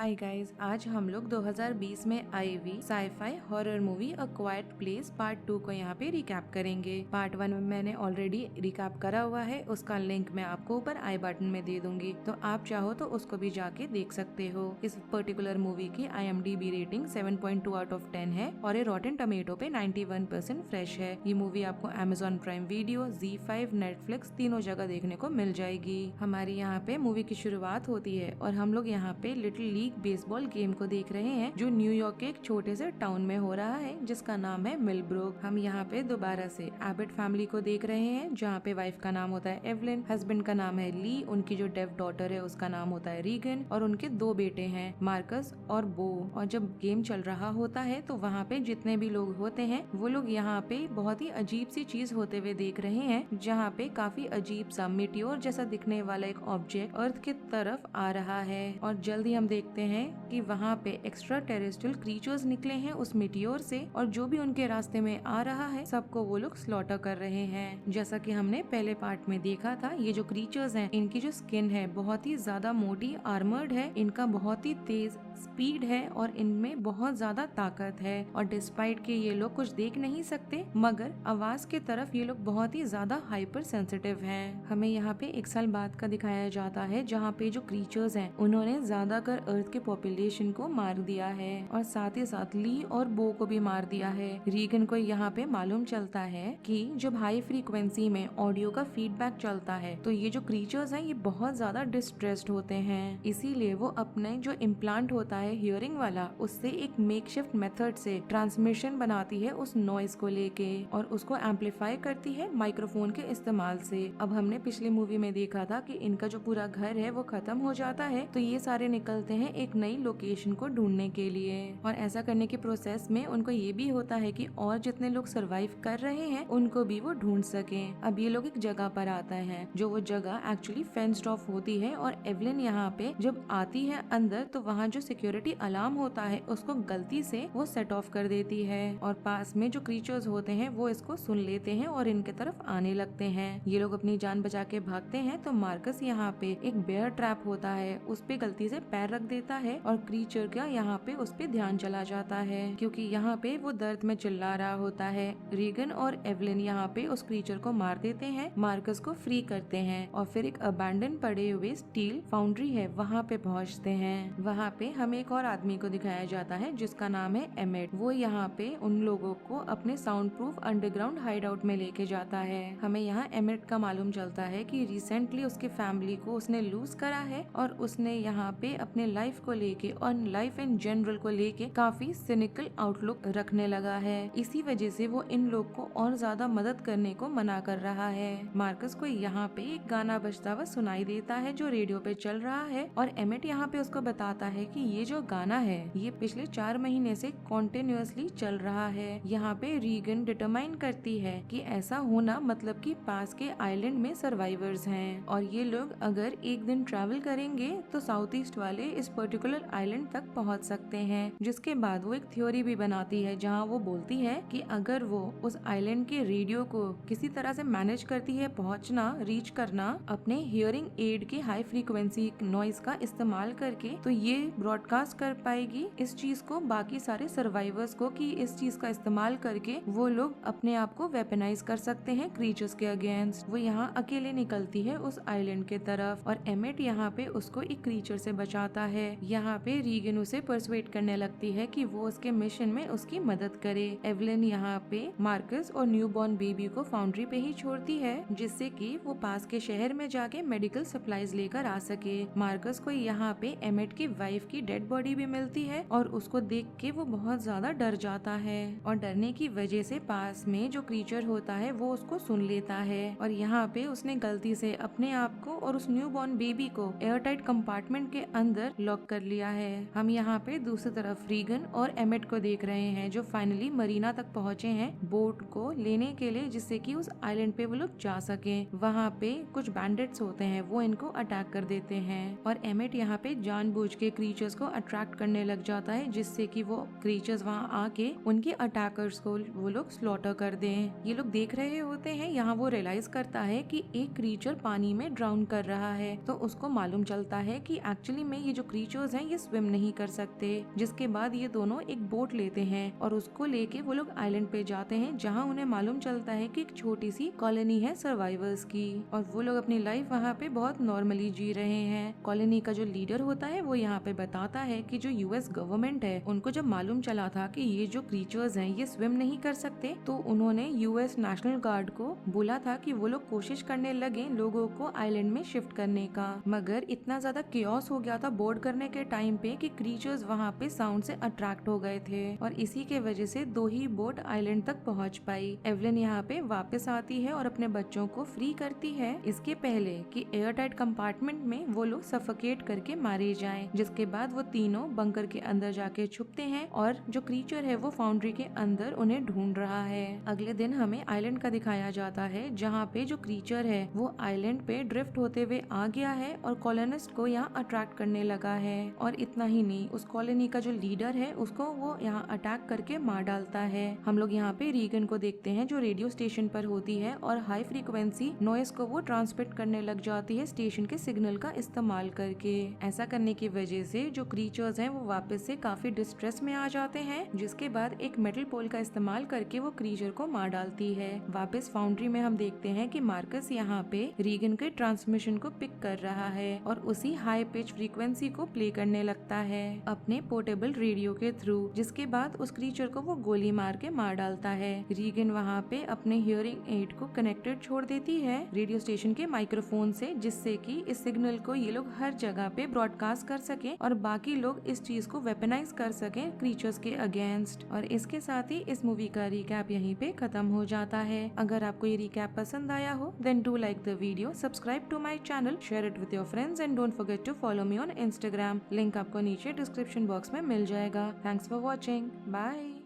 Hi guys, आज हम लोग 2020 में आई हुई साईफाई हॉरर मूवी अ क्वाइट प्लेस पार्ट 2 को यहाँ पे रिकैप करेंगे। पार्ट 1 में मैंने ऑलरेडी रिकैप करा हुआ है, उसका लिंक मैं आपको ऊपर आई बटन में दे दूंगी, तो आप चाहो तो उसको भी जाके देख सकते हो। इस पर्टिकुलर मूवी की IMDb रेटिंग 7.2 आउट ऑफ 10 है और ये रॉटन टमेटो पे 91% फ्रेश है। ये मूवी आपको Amazon prime video, ZEE5, Netflix तीनों जगह देखने को मिल जाएगी। हमारी यहाँ पे मूवी की शुरुआत होती है और हम लोग यहाँ पे लिटिल लीग बेसबॉल गेम को देख रहे हैं जो न्यूयॉर्क के एक छोटे से टाउन में हो रहा है जिसका नाम है मिलब्रुक। हम यहाँ पे दोबारा से एबट फैमिली को देख रहे हैं जहाँ पे वाइफ का नाम होता है एवलिन, हस्बैंड का नाम है ली, उनकी जो डेफ डॉटर है उसका नाम होता है रीगन और उनके दो बेटे हैं मार्कस और बो। और जब गेम चल रहा होता है तो वहाँ पे जितने भी लोग होते हैं वो लोग यहाँ पे बहुत ही अजीब सी चीज होते हुए देख रहे हैं जहाँ पे काफी अजीब सा मिट्योर जैसा दिखने वाला एक ऑब्जेक्ट अर्थ की तरफ आ रहा है और जल्दी हम देखते हैं कि वहाँ पे एक्स्ट्रा टेरेस्ट्रियल क्रीचर्स निकले हैं उस मिट्योर से और जो भी उनके रास्ते में आ रहा है सबको वो लोग स्लॉटर कर रहे हैं। जैसा कि हमने पहले पार्ट में देखा था, ये जो क्रीचर्स हैं इनकी जो स्किन है बहुत ही ज्यादा मोटी आर्मर्ड है, इनका बहुत ही तेज स्पीड है और इनमें बहुत ज्यादा ताकत है और डिस्पाइट के ये लोग कुछ देख नहीं सकते मगर आवाज के तरफ ये लोग बहुत ही ज्यादा हाइपर सेंसिटिव हैं। हमें यहाँ पे 1 साल बाद का दिखाया जाता है जहाँ पे जो क्रीचर्स हैं उन्होंने ज्यादातर अर्थ के पॉपुलेशन को मार दिया है और साथ ही साथ ली और बो को भी मार दिया है। रीगन को यहाँ पे मालूम चलता है कि जब हाई फ्रीक्वेंसी में ऑडियो का फीडबैक चलता है तो ये जो क्रीचर्स हैं ये बहुत ज्यादा डिस्ट्रेस्ड होते हैं, इसीलिए वो अपने जो इम्प्लांट होता है हियरिंग वाला उससे एक मेकशिफ्ट मेथड से ट्रांसमिशन बनाती है उस नॉइज को लेके और उसको एम्पलीफाई करती है माइक्रोफोन के इस्तेमाल से। अब हमने पिछली मूवी में देखा था कि इनका जो पूरा घर है वो खत्म हो जाता है तो ये सारे निकलते हैं एक नई लोकेशन को ढूंढने के लिए और ऐसा करने के प्रोसेस में उनको ये भी होता है कि और जितने लोग सरवाइव कर रहे हैं उनको भी वो ढूंढ सके। अब ये लोग एक जगह पर आते हैं जो वो जगह एक्चुअली फेंस्ड ऑफ होती है और एवलिन यहाँ पे जब आती है अंदर तो वहाँ जो सिक्योरिटी अलार्म होता है उसको गलती से वो सेट ऑफ कर देती है और पास में जो क्रीचर्स होते हैं वो इसको सुन लेते हैं और इनके तरफ आने लगते हैं। ये लोग अपनी जान बचा के भागते हैं तो मार्कस यहाँ पे एक बेयर ट्रैप होता है उस पे गलती से पैर रख देता है और क्रीचर का यहाँ पे उस पे ध्यान चला जाता है क्योंकि यहाँ पे वो दर्द में चिल्ला रहा होता है। रीगन और एवलिन यहाँ पे उस क्रीचर को मार देते हैं, मार्कस को फ्री करते हैं और फिर एक अबैंडन पड़े हुए स्टील फाउंड्री है वहाँ पे पहुँचते हैं। वहाँ पे हमें एक और आदमी को दिखाया जाता है जिसका नाम है एमेट। वो यहाँ पे उन लोगों को अपने sound proof underground hide out में लेके जाता है। हमें यहाँ एमेट का मालूम चलता है कि रिसेंटली उसके फैमिली को उसने लूज करा है और उसने यहाँ पे अपने लाइफ को लेके और लाइफ इन जनरल को लेके काफी सिनिकल आउटलुक रखने लगा है। इसी वजह से वो इन लोग को और ज्यादा मदद करने को मना कर रहा है। मार्कस को यहाँ पे एक गाना बजता हुआ सुनाई देता है जो रेडियो पे चल रहा है और एमेट यहाँ पे उसको बताता है कि ये जो गाना है ये पिछले 4 महीने से कॉन्टिन्यूअसली चल रहा है। यहाँ पे रीगन डिटरमाइन करती है कि ऐसा होना मतलब कि पास के आइलैंड में सर्वाइवर्स हैं और ये लोग अगर एक दिन ट्रैवल करेंगे तो साउथ ईस्ट वाले इस पर्टिकुलर आइलैंड तक पहुंच सकते हैं। जिसके बाद वो एक थ्योरी भी बनाती है जहां वो बोलती है कि अगर वो उस आइलैंड के रेडियो को किसी तरह से मैनेज करती है पहुंचना रीच करना अपने हियरिंग एड के हाई फ्रीक्वेंसी नॉइज का इस्तेमाल करके तो ये ब्रॉडकास्ट कर पाएगी इस चीज को बाकी सारे सर्वाइवर्स को कि इस चीज का इस्तेमाल करके वो लोग अपने आप को वेपनाइज कर सकते हैं क्रीचर्स के अगेंस्ट। वो यहाँ अकेले निकलती है उस आइलैंड के तरफ और एमेट यहाँ पे उसको एक क्रीचर से बचाता है। यहाँ पे रीगन उसे परसुएट करने लगती है कि वो उसके मिशन में उसकी मदद करे। एवलिन यहाँ पे मार्कस और न्यूबॉर्न बेबी को फाउंड्री पे ही छोड़ती है जिससे कि वो पास के शहर में जाके मेडिकल सप्लाईज लेकर आ सके। मार्कस को यहाँ पे एमेट की वाइफ की डेड बॉडी भी मिलती है और उसको देख के वो बहुत ज्यादा डर जाता है और डरने की वजह से पास में जो क्रीचर होता है वो उसको सुन लेता है और यहाँ पे उसने गलती से अपने आप को और उस न्यूबॉर्न बेबी को एयरटाइट कंपार्टमेंट के अंदर लॉक कर लिया है। हम यहाँ पे दूसरी तरफ रीगन और एमेट को देख रहे हैं जो फाइनली मरीना तक पहुँचे हैं बोट को लेने के लिए जिससे कि उस आइलैंड पे वो लोग जा सके। वहाँ पे कुछ बैंडिट्स होते हैं वो इनको अटैक कर देते हैं और एमेट यहाँ पे जानबूझ के क्रीचर्स को अट्रैक्ट करने लग जाता है जिससे कि वो क्रीचर्स वहाँ आके उनके अटैकर्स को वो लोग स्लॉटर कर दें। ये लोग देख रहे होते हैं यहाँ वो रियलाइज करता है कि एक क्रीचर पानी में ड्राउन कर रहा है तो उसको मालूम चलता है कि एक्चुअली में ये जो क्रीचर क्रीचर्स हैं ये स्विम नहीं कर सकते। जिसके बाद ये दोनों एक बोट लेते हैं और उसको लेके वो लोग आइलैंड पे जाते हैं, जहाँ उन्हें मालूम चलता है कि एक छोटी सी कॉलोनी है सर्वाइवर्स की और वो लोग अपनी लाइफ वहाँ पे बहुत नॉर्मली जी रहे हैं। कॉलोनी का जो लीडर होता है वो यहाँ पे बताता है कि जो यूएस गवर्नमेंट है उनको जब मालूम चला था कि ये जो क्रीचर्स हैं ये स्विम नहीं कर सकते, तो उन्होंने यूएस नेशनल गार्ड को बोला था कि वो लोग कोशिश करने लगे लोगों को आइलैंड में शिफ्ट करने का, मगर इतना ज्यादा कियोस हो गया था बोर्ड करने के टाइम पे कि क्रीचर्स वहाँ पे साउंड से अट्रैक्ट हो गए थे और इसी के वजह से 2 ही बोट आइलैंड तक पहुँच पाई। एवलिन यहाँ पे वापस आती है और अपने बच्चों को फ्री करती है इसके पहले कि एयर टाइट कंपार्टमेंट में वो लोग सफोकेट करके मारे जाएं। जिसके बाद वो तीनों बंकर के अंदर जाके छुपते हैं और जो क्रीचर है वो फाउंड्री के अंदर उन्हें ढूंढ रहा है। अगले दिन हमें आइलैंड का दिखाया जाता है जहाँ पे जो क्रीचर है वो आइलैंड पे ड्रिफ्ट होते हुए आ गया है और कॉलोनिस्ट को यहाँ अट्रैक्ट करने लगा है। और इतना ही नहीं, उस कॉलोनी का जो लीडर है उसको वो यहाँ अटैक करके मार डालता है। हम लोग यहाँ पे रीगन को देखते हैं जो रेडियो स्टेशन पर होती है और हाई फ्रीक्वेंसी नॉइस को वो ट्रांसमिट करने लग जाती है स्टेशन के सिग्नल का इस्तेमाल करके। ऐसा करने की वजह से जो क्रीचर्स हैं वो वापस से काफी डिस्ट्रेस में आ जाते हैं, जिसके बाद एक मेटल पोल का इस्तेमाल करके वो क्रीचर को मार डालती है। वापस फाउंड्री में हम देखते हैं कि मार्कस यहाँ पे रीगन के ट्रांसमिशन को पिक कर रहा है और उसी हाई पिच फ्रीक्वेंसी को प्ले करने लगता है अपने पोर्टेबल रेडियो के थ्रू, जिसके बाद उस क्रीचर को वो गोली मार के मार डालता है। रीगन वहाँ पे अपने हियरिंग एड को कनेक्टेड छोड़ देती है रेडियो स्टेशन के माइक्रोफोन से, जिससे कि इस सिग्नल को ये लोग हर जगह पे ब्रॉडकास्ट कर सके और बाकी लोग इस चीज को वेपनाइज कर सके क्रीचर्स के अगेंस्ट। और इसके साथ ही इस मूवी का रिकैप यहीं पे खत्म हो जाता है। अगर आपको ये रिकैप पसंद आया हो then do like the video, subscribe to my channel, share it with your friends and don't forget to follow me on Instagram. Link आपको नीचे डिस्क्रिप्शन बॉक्स में मिल जाएगा। Thanks for watching, bye.